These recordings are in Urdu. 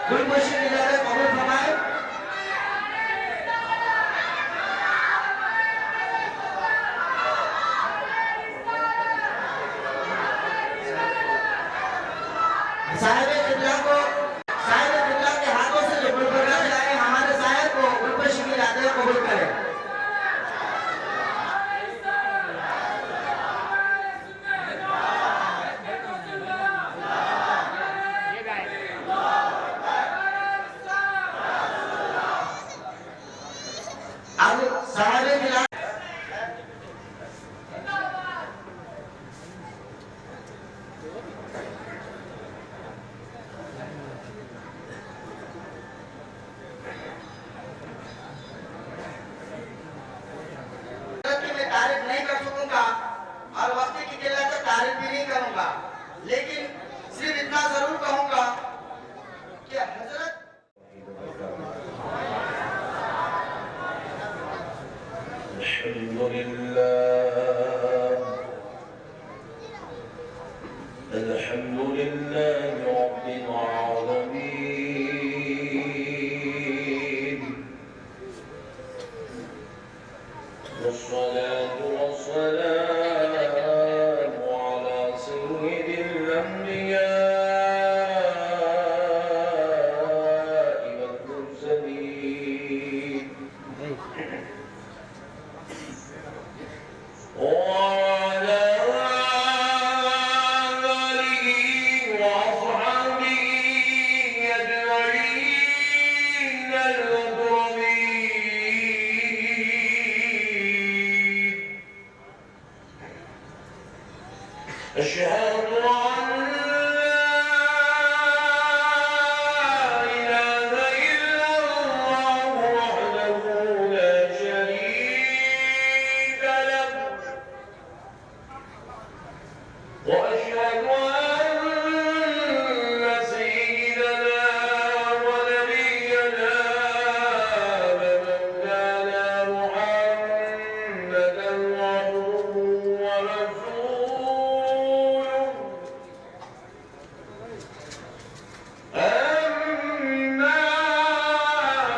کوئی مشکل ادارے قبول فرمائے. صاحب قبلہ کو صاحب قبلہ کے ہاتھوں سے جو گلبرگہ جائے ہمارے صاحب کو گلبشی کی ادارے قبول کرے. اب صاحب قبلہ تعریف نہیں کر سکوں گا اور وقت کی قلت سے تعریف بھی نہیں کروں گا، لیکن صرف اتنا ضرور کہوں گا کہ حضرت الحمد لله رب العالمين والصلاة والسلام على سيد الأنبياء والمرسلين وعلى آله وأصحابه أجمعين المكرمين. أشهد أن لا إله إلا الله وحده لا شريك له وأشهد أن سيدنا ونبينا ومولانا محمدا عبده ورسوله. أما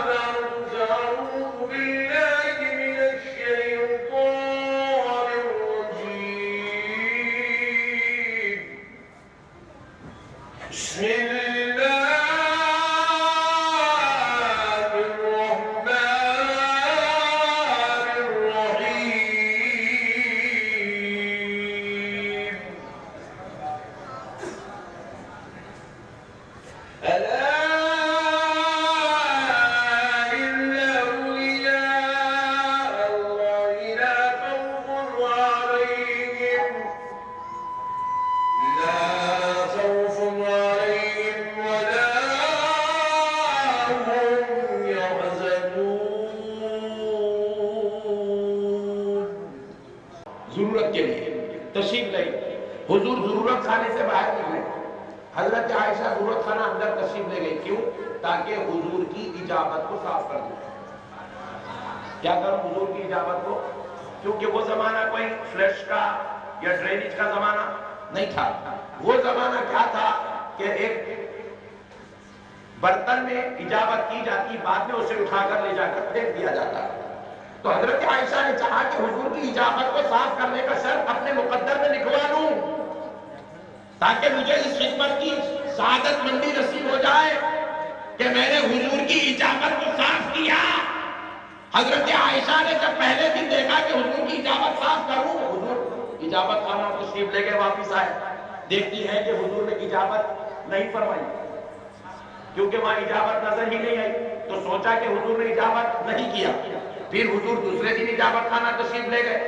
بعد فأعوذ بالله من الشيطان الرجيم. بسم الله الرحمن الرحيم. ألا إن أولياء الله لا خوف عليهم ولا هم يحزنون. ضرورت کے لیے تشریف لے حضور ضرورت خانے سے باہر نکلے. حضرت عائشہ ضرورت خانہ اندر تشریف لے گئی. کیوں؟ تاکہ حضور کی اجابت کو صاف کر دوں. کیا کروں حضور کی اجابت کو؟ کیونکہ وہ زمانہ کوئی فلش کا یا ڈرینیج کا زمانہ نہیں تھا. وہ زمانہ کیا تھا کہ ایک برتن میں اجابت کی جاتی، بعد میں اسے اٹھا کر لے جا کر پھینک دیا جاتا. تو حضرت عائشہ نے چاہا کہ حضور کی اجابت کو صاف کرنے کا شرط اپنے مقدر میں لکھوا لوں تاکہ مجھے اس خدمت کی سعادت مندی نصیب ہو جائے کہ میں نے حضور کی اجابت کو صاف کیا. حضرت عائشہ نے جب پہلے دن دیکھا کہ حضور کی اجابت صاف کروں، حضور اجابت خانہ تشریف لے کے واپس آئے. دیکھتی ہے کہ حضور نے اجابت نہیں فرمائی کیونکہ وہاں اجابت نظر ہی نہیں آئی. تو سوچا کہ حضور نے اجابت نہیں کیا. پھر حضور دوسرے دن اجابت خانہ تشریف لے گئے.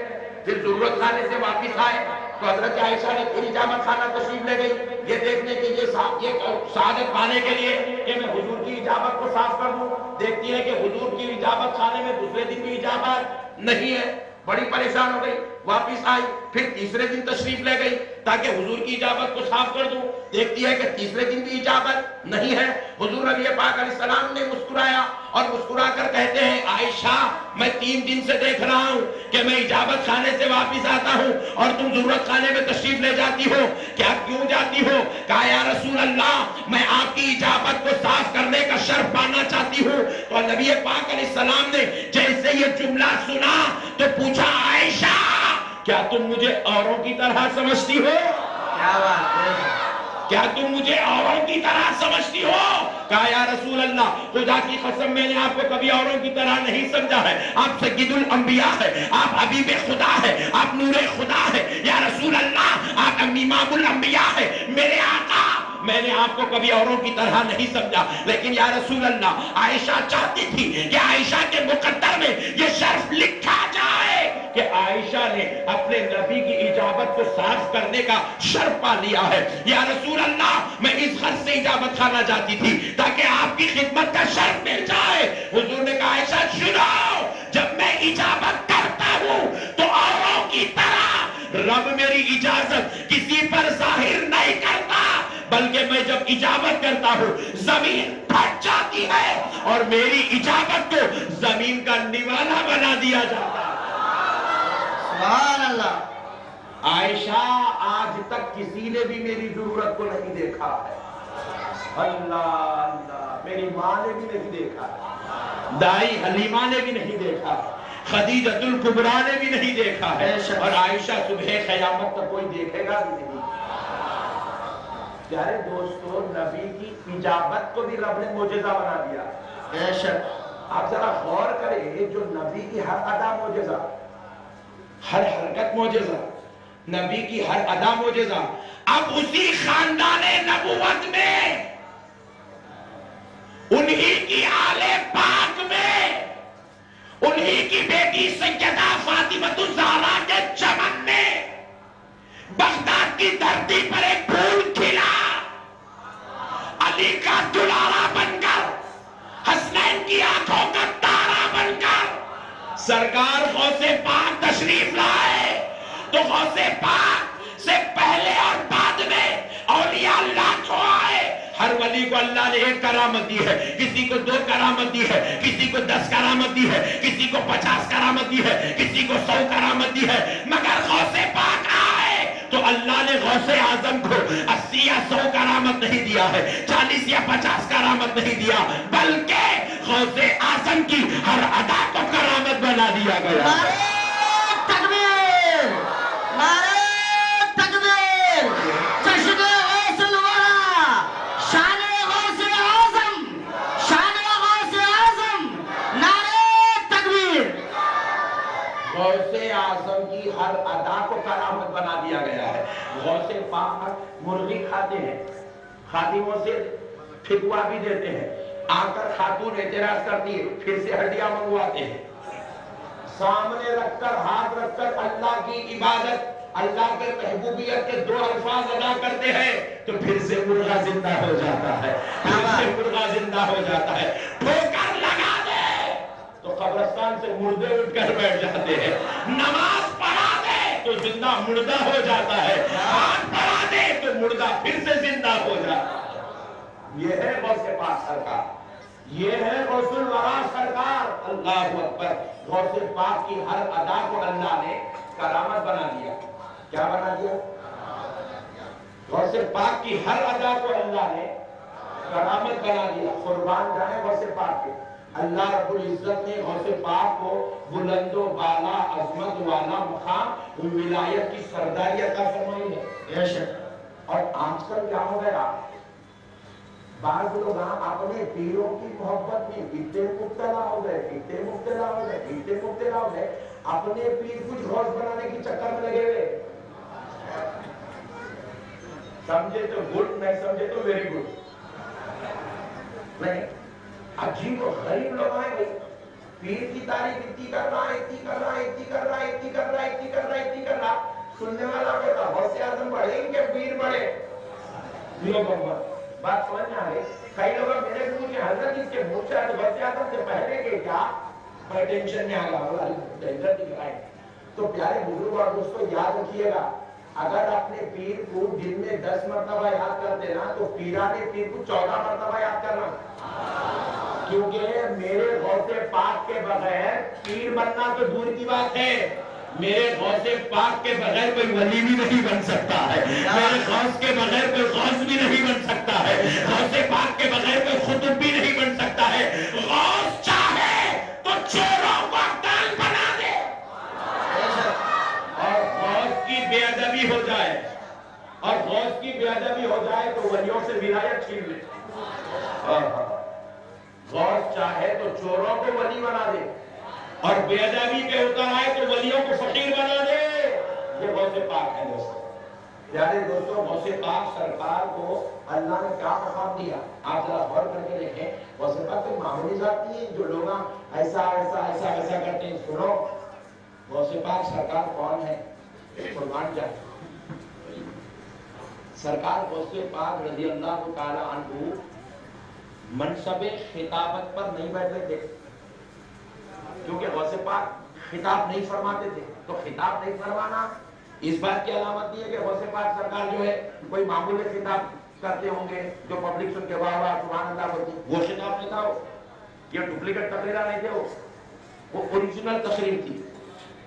پھر ضرورت خانے سے واپس آئے تو حضرت عائشہ نے پھر اجابت خانہ تشریف لے گئی یہ دیکھنے کے لیے، یہ سعادت پانے کے لیے کہ میں حضور کی اجابت کو صاف کر دوں. دیکھتی ہے کہ حضور کی اجابت خانے میں دوسرے دن بھی اجابت نہیں ہے. بڑی پریشان ہو گئی، واپس آئی. پھر تیسرے دن تشریف لے گئی تاکہ حضور کی اجابت کو صاف کر دوں. دیکھتی ہے کہ تیسرے دن بھی اجابت نہیں ہے. حضور نبی پاک علیہ السلام نے مسکرایا اور مسکرا کر کہتے ہیں عائشہ میں 3 دن سے دیکھ رہا ہوں کہ میں اجابت خانے سے واپس آتا ہوں اور تم ضرورت خانے میں تشریف لے جاتی ہو. کیا کیوں جاتی ہو؟ کہا یا رسول اللہ میں آپ کی اجابت کو صاف کرنے ہوں. تو نبی پاک علیہ السلام نے جیسے یہ جملہ سنا تو پوچھا عائشہ کیا تم مجھے اوروں کی طرح سمجھتی ہو؟ کیا بات ہے. کیا تم مجھے اوروں کی طرح سمجھتی ہو؟ کہا یا رسول اللہ خدا کی قسم میں نے آپ کو کبھی اوروں کی طرح نہیں سمجھا ہے. آپ سید الانبیاء ہے, آپ حبیب خدا ہے, آپ نور خدا ہے. یا رسول اللہ آپ امام الانبیاء ہے, میرے آقا میں نے آپ کو کبھی اوروں کی طرح نہیں سمجھا. لیکن یا رسول اللہ عائشہ چاہتی تھی کہ عائشہ کے مقدر میں یہ شرف لکھا جائے کہ عائشہ نے اپنے نبی کی اجابت کو صاف کرنے کا شرف پا لیا ہے. یا رسول اللہ میں اس غرض سے اجابت کھانا چاہتی تھی تاکہ آپ کی خدمت کا شرف مل جائے. حضور نے کہا عائشہ سنو, جب میں اجابت کرتا ہوں تو اوروں کی طرح رب میری اجازت کسی پر ظاہر نہیں کرتا, بلکہ میں جب اجابت کرتا ہوں زمین پھٹ جاتی ہے اور میری اجابت کو زمین کا نوالا بنا دیا جاتا ہے. سبحان اللہ. عائشہ آج تک کسی نے بھی میری ضرورت کو نہیں دیکھا ہے. اللہ اللہ, میری ماں نے بھی نہیں دیکھا, دائی حلیمہ نے بھی نہیں دیکھا, خدیجۃ الکبریٰ نے بھی نہیں دیکھا ہے, اور عائشہ صبح قیامت تک کوئی دیکھے گا بھی نہیں. پیارے دوستو, نبی کی اجابت کو بھی رب نے معجزہ بنا دیا. بے شک. آپ ذرا غور کریں, جو نبی کی ہر ادا معجزہ, ہر حرکت معجزہ, نبی کی ہر ادا معجزہ, اب اسی خاندان نبوت میں انہی کی آل پاک میں انہی کی بیٹی سیدہ فاطمہ الزہرا کے چمن میں بغداد کی دھرتی پر ایک پھول کھلا, علی کا دلارا بن کر, حسنین کی آنکھوں کا تارا بن کر سرکار غوث پاک تشریف لائے. تو غوث پاک سے پہلے اور بعد میں اولیاء اللہ جو آئے, ہر ولی کو اللہ نے ایک کرامت دی ہے, کسی کو 2 کرامت دی ہے, کسی کو 10 کرامت دی ہے, کسی کو 50 کرامت دی ہے, کسی کو 100 کرامت دی ہے. مگر غوث پاک آئے تو اللہ نے غوث اعظم کو 80 یا 100 کرامت نہیں دیا ہے, 40 یا 50 کرامت نہیں دیا, بلکہ غوث اعظم کی ہر ادا کو کرامت بنا دیا گیا. نعرہ تکبیر, نعرہ تکبیر, جشن غوث الورا, شان غوث اعظم, شان غوث اعظم, نعرہ تکبیر. غوث اعظم کی ہر ادا کو کرامت بنا دیا گیا ہے. غوث پاک مرغی کھاتے ہیں, خادموں سے پھکوا بھی دیتے ہیں, آ کر خاتون اعتراض کرتی ہے, پھر سے ہڈیاں منگواتے ہیں, سامنے رکھ کر ہاتھ رکھ کر اللہ کی عبادت, اللہ کے محبوبیت کے 2 الفاظ ادا کرتے ہیں تو پھر سے مرغا زندہ ہو جاتا ہے, پھر سے مرغا زندہ ہو جاتا ہے. ٹھوکر لگا دے تو قبرستان سے مردے اٹھ کر بیٹھ جاتے ہیں, نماز پڑھا دے تو زندہ مردہ ہو جاتا ہے, ہاتھ پڑھا دے تو مردہ پھر سے زندہ ہو جاتا ہے. یہ ہے غوث پاک سرکار, یہ ہے غوث الورا سرکار. اللہ اکبر. غوث پاک کی ہر ادا کو اللہ نے کرامت بنا دیا. کیا بنا دیا؟ غوث پاک کی ہر ادا کو اللہ نے کرامت بنا دیا. قربان جائیں غوث پاک کے. اللہ رب العزت نے غوث پاک کو بلند و بالا عظمت والا مقام ولایت کی سرداری عطا فرمائی ہے. بے شک. اور آج کل کیا ہو گیا, بعض لوگ اپنے پیروں کی محبت میں اتنے مبتلا ہو گئے, اتنے مبتلا ہو گئے, اتنے مبتلا ہو گئے, اپنے پیر کچھ غوث بنانے کی چکر میں لگے ہوئے. سمجھے تو گڈ, نہیں سمجھے تو ویری گڈ. نہیں, عجیب و غریب لوگ آئے بھائی, پیر کی تعریف اتنی کر رہا ہے, اتنی کر رہا ہے, اتنی کر رہا ہے, اتنی کر رہا ہے, اتنی کر رہا ہے, اتنی کر رہا. سننے والا کہتا غوث اعظم بڑھے ان کے پیر بڑھے. بات سمجھ میں آ گئی. کئی لوگ میرے سے پوچھے حضرت اس کے منہ سے غوث اعظم سے پہلے کے کیا, میں ٹینشن میں آ گیا ڈینجر دکھ رہا ہے. تو پیارے بزرگ اور دوستو یاد رکھیے گا, اگر اپنے پیر کو دن میں 10 مرتبہ یاد کرتے نا تو پیرانے پیر کو 14 مرتبہ یاد کرنا, کیونکہ میرے غوث پاک کے بغیر پیر بننا تو دور کی بات ہے, میرے غوث پاک کے بغیر کوئی ولی بھی نہیں بن سکتا ہے, میرے غوث کے بغیر کوئی غوث بھی نہیں بن سکتا ہے, غوث پاک کے بغیر کوئی خطب بھی نہیں بن سکتا ہے. ادبی ہو جائے تو ولیوں سے ولایت چھین لے. غوث چاہے تو چوروں کو ولی بنا دے اور بے ادبی پہ اتر آئے تو ولیوں کو فقیر بنا دے. یہ غوث پاک ہے دوستو. پیارے دوستو, غوث پاک سرکار کو اللہ نے کیا مقام دیا آپ ذرا غور کر کے دیکھیں. غوث پاک کوئی معمولی ذات نہیں ہے جو لوگ ایسا ایسا ایسا ایسا کرتے ہیں. سنو, غوث پاک سرکار کون ہے؟ قربان جائے. سرکار غوث پاک رضی اللہ تعالی عنہ منصب خطابت پر نہیں بیٹھے تھے, کیونکہ غوث پاک خطاب نہیں فرماتے تھے. تو خطاب نہیں فرمانا اس بات کی علامت نہیں ہے کہ غوث پاک سرکار جو ہے کوئی معمولی خطاب کرتے ہوں گے جو پبلک سن کے واہ واہ سبحان اللہ بولتی. وہ خطاب نہیں تھا, یہ ڈپلیکیٹ تقریرہ نہیں تھے, وہ اوریجنل تقریر تھی.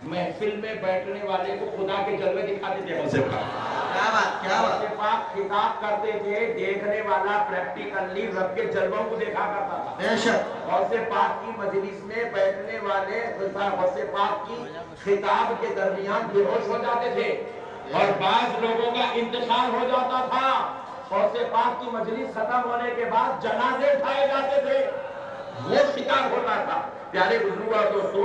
محفل میں بیٹھنے والے کو خدا کے جلوے دکھاتے تھے غوث پاک. غوث پاک خطاب کرتے تھے, دیکھنے والا پریکٹیکلی رب کے جلووں کو دیکھا کرتا تھا. غوث پاک کی مجلس میں بیٹھنے والے غوث پاک کی خطاب کے درمیان بے ہوش ہو جاتے تھے اور بعض لوگوں کا انتقال ہو جاتا تھا. غوث پاک کی مجلس ختم ہونے کے بعد جنازے اٹھائے جاتے تھے. وہ خطاب ہوتا تھا. پیارے بزرگوں اور دوستو,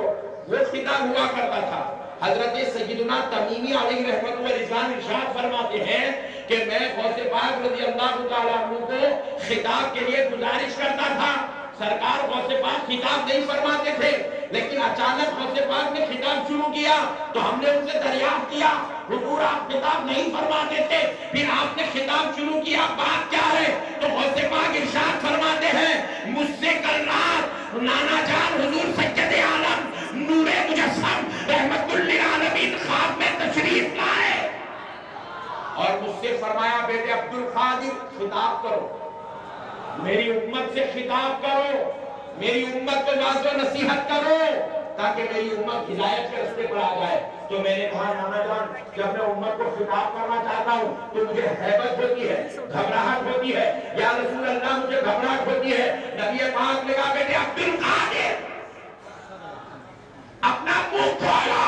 وہ خطاب ہوا کرتا تھا. حضرت سیدنا تمیمی علیہ رحمت و رضوان ارشاد فرماتے ہیں کہ میں غوث پاک رضی اللہ تعالیٰ عنہ کو خطاب کے لیے گزارش کرتا تھا. سرکار غوث پاک خطاب نہیں فرماتے تھے, لیکن اچانک غوث پاک نے خطاب شروع کیا تو ہم نے ان سے دریافت کیا, حضور آپ خطاب نہیں فرماتے تھے, پھر آپ نے خطاب شروع کیا, بات کیا ہے؟ تو غوث پاک ارشاد فرماتے ہیں مجھ سے کل رات نانا جان حضور سید عالم نور مجسم رحمت للعالمین خواب میں تشریف لائے اور مجھ سے فرمایا بیٹے عبد القادر خطاب کرو, میری امت سے خطاب کرو, میری امت کو واضح و نصیحت کرو تاکہ میری امت ہدایت کے راستے پر آ جائے. تو میں نے کہا نانا جان جب میں امت کو خطاب کرنا چاہتا ہوں تو مجھے ہیبت ہوتی ہے, گھبراہٹ ہوتی ہے. یا رسول اللہ مجھے گھبراہٹ ہوتی ہے. نبی پاک نے کہا بیٹے عبد القادر اپنا منہ کھولا.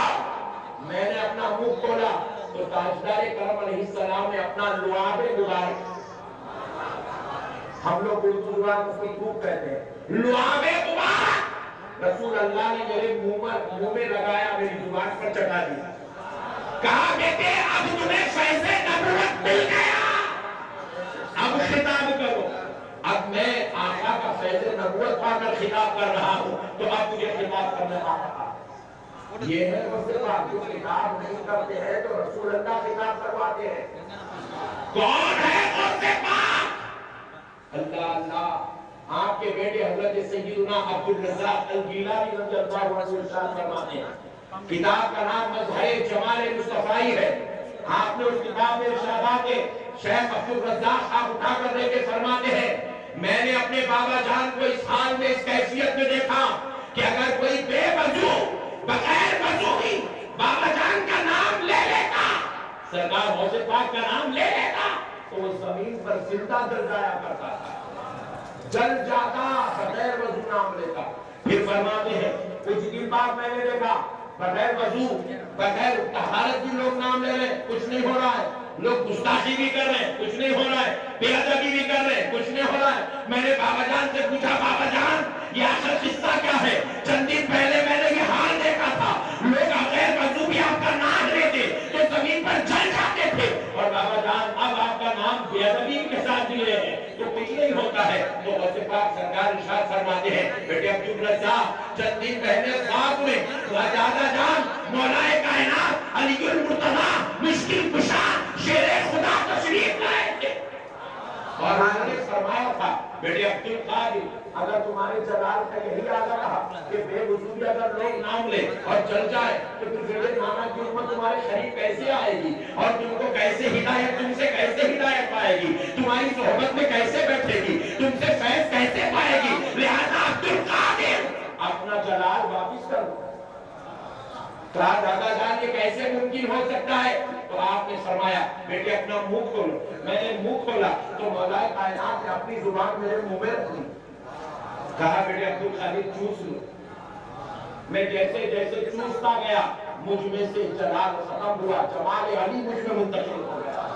میں نے اپنا منہ کھولا تو تاجدار کرم علیہ السلام نے اپنا لعاب مبارک, ہم لوگ اردو زبان اس کو خوب کہتے ہیں, لعاب مبارک رسول اللہ نے میرے منہ میں لگایا, میری زبان پر چٹا دیا. کہا بیٹے اب تمہیں فیض نبوت مل گیا, اب خطاب کرو. اب میں آقا کا فیض نبوت پا کر خطاب کر رہا ہوں تو اب مجھے خطاب کرنا آتا. یہ ہے غوث پاک جو خطاب نہیں کرتے ہیں تو رسول اللہ خطاب کرواتے ہیں. کون ہے غوث پاک؟ اللہ اللہ. آپ کے بیٹے حضرت سیدنا عبد الرزاق الگیلانی رضی اللہ عنہ ارشاد فرماتے ہیں کتاب کا نام مظہر جمال مصطفی ہے. آپ نے اس کتاب میں ارشادات شیخ عبد الرزاق آپ اٹھا کر لے کے فرماتے ہیں میں نے اپنے بابا جان کو اس حال میں اس کیفیت میں دیکھا کہ اگر کوئی بے وضو بغیر وضو ہی بابا جان کا نام لے لیتا, سرکار غوث پاک کا نام لے لیتا تو وہ زمین پر زندہ جل جایا کرتا تھا, جل جاتا بغیر وضو نام لیتا. پھر فرماتے ہیں کچھ دن بعد میں نے دیکھا بغیر وضو بغیر طہارت بھی لوگ نام لے رہے ہیں, کچھ نہیں ہو رہا ہے. لوگ گستاخی بھی کر رہے ہیں, کچھ نہیں ہو رہا ہے. بے ادبی بھی کر رہے ہیں, کچھ نہیں ہو رہا ہے. میں نے بابا جان سے پوچھا بابا جان یہ آخر قصہ کیا ہے؟ چند دن پہلے میں نے یہ حال دیکھا تھا, لوگ بغیر وضو بھی آپ کا نام لیتے تو زمین پر جل جاتے تھے, اور بابا جان اب آپ کا نام بے ادبی کے ساتھ لے رہے ہیں تو کچھ نہیں ہوتا ہے. تو غوث پاک سرکار ارشاد فرماتے ہیں بیٹے عبد الرزاق چند دن پہلے خواب میں دادا جان مولا کائنات علی المرتضی مشکل کشا شیر خدا تشریف لائے تھے اور انہوں نے فرمایا تھا بیٹے عبد القادر اگر تمہارے جلال کا یہی آگا رہا کہ بے وضوئی اگر لوگ نام لے اور چل جائے تو پھر بیٹے نانا کی امت تمہارے قریب کیسے آئے گی اور تم کو کیسے ہدایت, تم سے کیسے ہدایت پائے گی, تمہاری صحبت میں کیسے بیٹھے گی, تم سے فیض کیسے پائے گی. لہذا عبد القادر اپنا جلال واپس کرو. کہا دادا جان یہ کیسے ممکن ہو سکتا ہے؟ تو آپ نے فرمایا بیٹے اپنا منہ کھولو. میں نے منہ کھولا تو مولا کائنات نے اپنی زبان میرے منہ میں رکھ لی. کہا بیٹے عبد القادر چوس لو. میں جیسے جیسے چوستا گیا مجھ میں سے جلال ختم ہوا, جمال علی مجھ میں منتقل ہو گیا.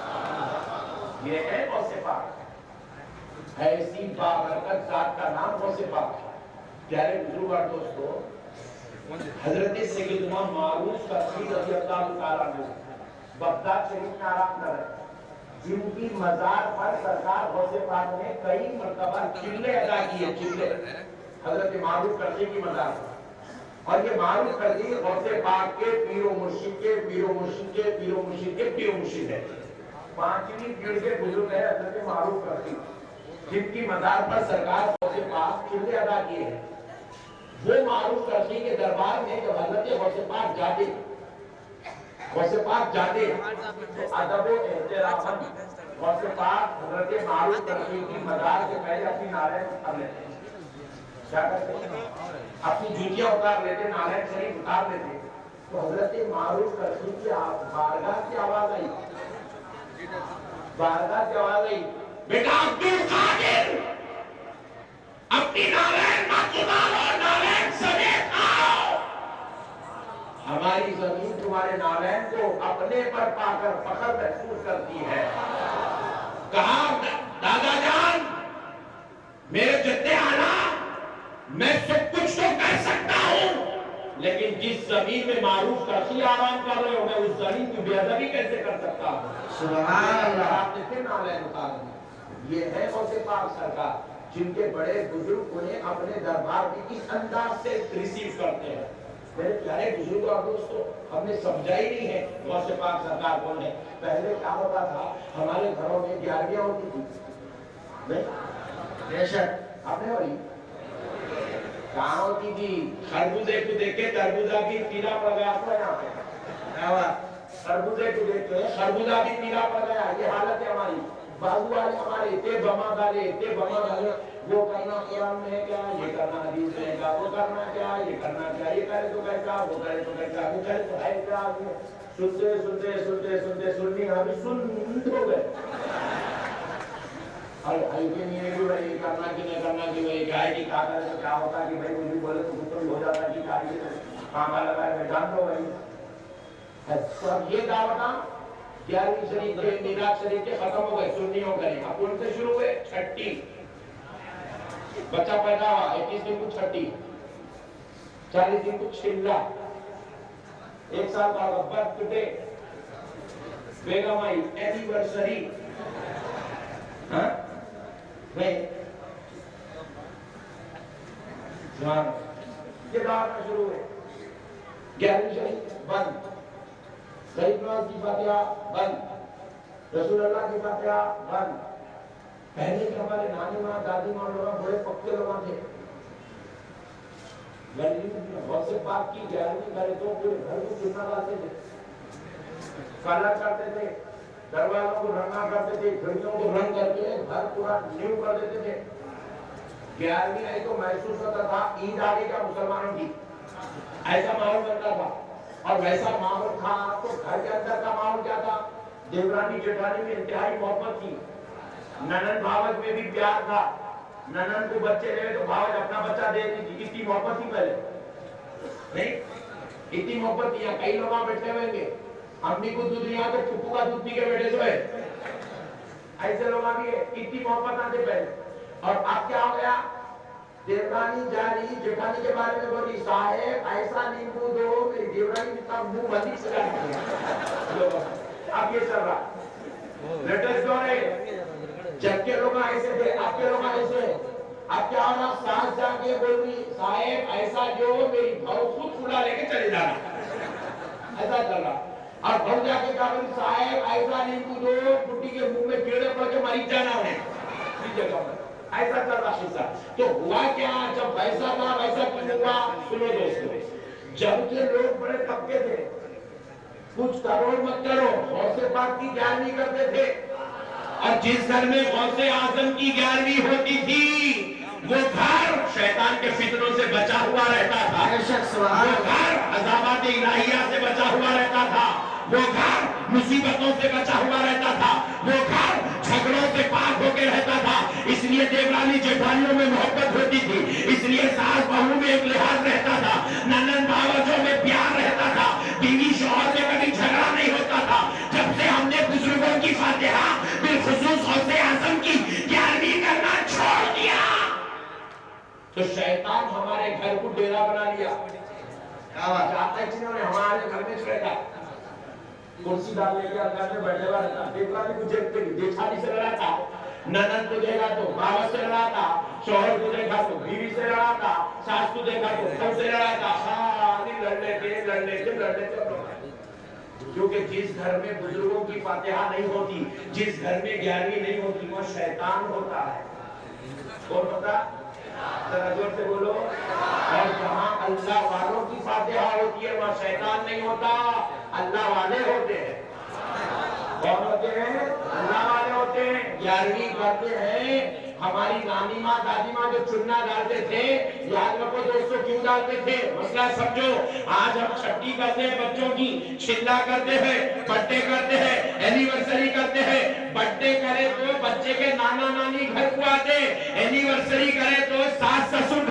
یہ ہے غوث پاک، ایسی بابرکت ذات کا نام غوث پاک۔ پیارے بزرگ اور دوستو، حضرت سیدنا معروف کرسی رضی اللہ تعالیٰ عنہ بغداد شریف میں آرام کر رہے، جن کی مزار پر سرکار غوث پاک نے کئی مرتبہ چلے ادا کیے، چلے حضرت معروف کرسی کی مزار پر۔ اور یہ معروف کرسی غوث پاک کے پیر و مرشد کے پیر و مرشد کے پیر و مرشد کے پیر و مرشد ہے، پانچویں پیڑ کے بزرگ ہے حضرت معروف کرسی، جن کی مزار پر سرکار غوث پاک چلے ادا کیے ہیں۔ وہ معروف کرسی کے دربار میں جب حضرت غوث پاک جاتے تو ادب و احترام غوث پاک حضرت معروف کرسی کی مزار سے پہلے اپنی نالین اتار لیتے، کیا کرتے؟ اپنی جوتیاں اتار لیتے، نالین شریف اتار لیتے، تو حضرت معروف کرسی کی بارگاہ کی آواز آئی، بارگاہ کی آواز آئی، بیٹا عبد القادر اپنی نالین مت اتارو، نالین سمیت آؤ، ہماری زمین تمہارے نالین کو اپنے پر پا کر فخر محسوس کرتی ہے۔ کہا دادا جان میرے جد اعلیٰ، میں سب کچھ تو کر سکتا ہوں، لیکن جس زمین میں معروف کرسی آرام کر رہے ہو میں اس زمین کی بے ادبی کیسے کر سکتا ہوں؟ سبحان اللہ۔ آپ نے پھر نالین اتار دی۔ یہ ہے غوث پاک سرکار، جن کے بڑے بزرگ انہیں اپنے دربار میں اس انداز سے ریسیو کرتے ہیں۔ میرے پیارے بزرگ اور دوستو، ہم نے سمجھا ہی نہیں ہے غوث پاک سرکار کون ہے۔ پہلے کیا ہوتا تھا، ہمارے گھروں میں گیارہویں ہوتی تھی، بے شک آپ نے ہوئی کہاں ہوتی تھی؟ خربوزے کو دیکھ کے تربوزہ بھی پیلا پڑ گیا، آپ کو یہاں پہ خربوزے کو دیکھ کے خربوزہ بھی پیلا پڑ گیا، یہ حالت ہے ہماری۔ بازو والے ہمارے اتنے بما ڈالے، وہ کرنا قرآن میں ہے کیا، یہ کرنا حدیث میں ہے کیا، وہ کرنا کیا، یہ کرنا کیا، یہ کرے تو کیسا، وہ کرے تو کیسا، وہ کرے تو ہے کیا۔ سنتے سننی ہمیں سن ہو گئے، اور یہ نہیں ہے کہ بھائی یہ کرنا کہ نہیں کرنا، کہ بھائی کیا ہے کہ کیا کرے تو کیا ہوتا، کہ بھائی مجھے بولے تو کچھ تو ہو جاتا ہے، کہ کیا کام لگا ہے جان دو بھائی۔ تو اب یہ دعوتاں 11ویں شریف کے میراث شریف کے ختم ہو گئے، سنی ہو گئے، اب ان سے شروع ہوئے چھٹی، بچہ پیدا ہوا 21 دن کو چھٹی، 40 دن کو چھلا، 1 سال بعد برتھ ڈے، بیگم آئی، اینیورسری، ہاں نہیں یہ دعوت میں شروع ہوئے۔ 11ویں شریف بند، غریب نواز کی فاتحہ بند، رسول اللہ کی فاتحہ بند۔ پہلے کے ہمارے نانی ماں دادی ماں لوگ بڑے پکے لوگ تھے، غوث پاک کی 11ویں کرے تو پورے گھر کو چنا لاتے تھے، کلر کرتے تھے، دروازوں کو رنگا کرتے تھے، کھڑکیوں کو رنگ کر کے گھر پورا نیو کر دیتے تھے۔ 11ویں آئی تو محسوس ہوتا تھا عید آ گئی کا مسلمانوں کی، ایسا ماحول بنتا تھا۔ اور ویسا ماحول تھا تو گھر کے اندر کا ماحول کیا تھا، دیورانی جیٹھانی میں انتہائی محبت تھی، ننن بھاوج میں بھی پیار تھا، ننن کو بچے رہے تو بھاوج اپنا بچہ دے دی تھی، اتنی محبت تھی پہلے نہیں، اتنی محبت تھی۔ کئی لوگ وہاں بیٹھے ہوئے گے، امی کو دودھ نہیں آتا پھپھو کا دودھ پی کے بیٹھے ہوئے، ایسے لوگ بھی ہے، اتنی محبت آتے پہلے۔ اور اب کیا ہو گیا، دیورانی جا رہی جیٹھانی کے بارے میں بولی صاحب ایسا نیمبو دو، میری دیورانی جتنا منہ بندی سکا دیا۔ اب یہ چل رہا لیٹسٹ دور ہے، جب کے لوگ ایسے تھے اب کے لوگ ایسے ہیں۔ اب کیا ہونا، سانس جا کے بول رہی صاحب ایسا جو میری بہو خود کھلا لے کے چلے جانا، ایسا چل رہا۔ اور بہو جا کے کہا بولی صاحب ایسا نیمبو دو، بڈی کے منہ میں کیڑے پڑ کے مری جانا انہیں، ایسا چل رہا قصہ۔ تو ہوا کیا، جب ویسا تھا ویسا کیوں ہوا، سنو دوستو، جب کے لوگ بڑے طبقے تھے، کچھ کروڑ مت کرو، غوث پاک کی 11ویں کرتے تھے، اور جس گھر میں غوث اعظم کی 11ویں ہوتی تھی وہ گھر شیطان کے فتنوں سے بچا ہوا رہتا تھا، وہ گھر عذابات الہیہ سے بچا ہوا رہتا تھا، وہ گھر مصیبتوں سے بچا ہوا رہتا تھا، وہ گھر جھگڑوں سے پاک ہو کے رہتا تھا۔ اس لیے دیورانی جیٹھانیوں میں محبت ہوتی تھی، اس لیے ساس بہو میں ایک لحاظ رہتا تھا، ننن بھاوجوں میں پیار رہتا تھا، بیوی شوہر میں کبھی جھگڑا نہیں ہوتا تھا۔ جب سے ہم نے بزرگوں کی فاتحہ بالخصوص تو شیطان ہمارے گھر کو ڈیرا بنا لیا. کیا بات ہے؟ جاتا ہے جنہوں نے ہمارے گھر میں رہتا کرسی ڈال لے کے گھر میں بیٹھے ہوا رہتا. دیکھا بھی کچھ دیکھا سے لڑا تھا, ننند کو دیکھا تو باوا سے لڑا تھا, شوہر کو دیکھا تو بیوی سے لڑا تھا, ساس کو دیکھا تو سب سے لڑا تھا. خالی لڑنے تھے. کیونکہ جس گھر میں بزرگوں کی فاتحہ نہیں ہوتی, جس گھر میں 11ویں نہیں ہوتی, وہ شیطان ہوتا ہے. کون ہوتا؟ ذرا زور سے بولو. اور جہاں اللہ والوں کی فاتحہ ہوتی ہے وہاں شیطان نہیں ہوتا, اللہ والے ہوتے ہیں. کون ہوتے ہیں؟ اللہ والے ہوتے ہیں. 11ویں پڑھتے ہیں. ہماری نانی ماں دادی ماں جو چننا ڈالتے تھے, یاد رکھو دوستوں کیوں ڈالتے تھے, مسئلہ سمجھو. آج ہم چھٹی کرتے ہیں بچوں کی, چلا کرتے ہیں, برتھڈے کرتے ہیں, اینیورسری کرتے ہیں. برتھڈے کرے تو بچے کے نانا نانی گھر کو آتے, اینیورسری کرے تو ساس سسر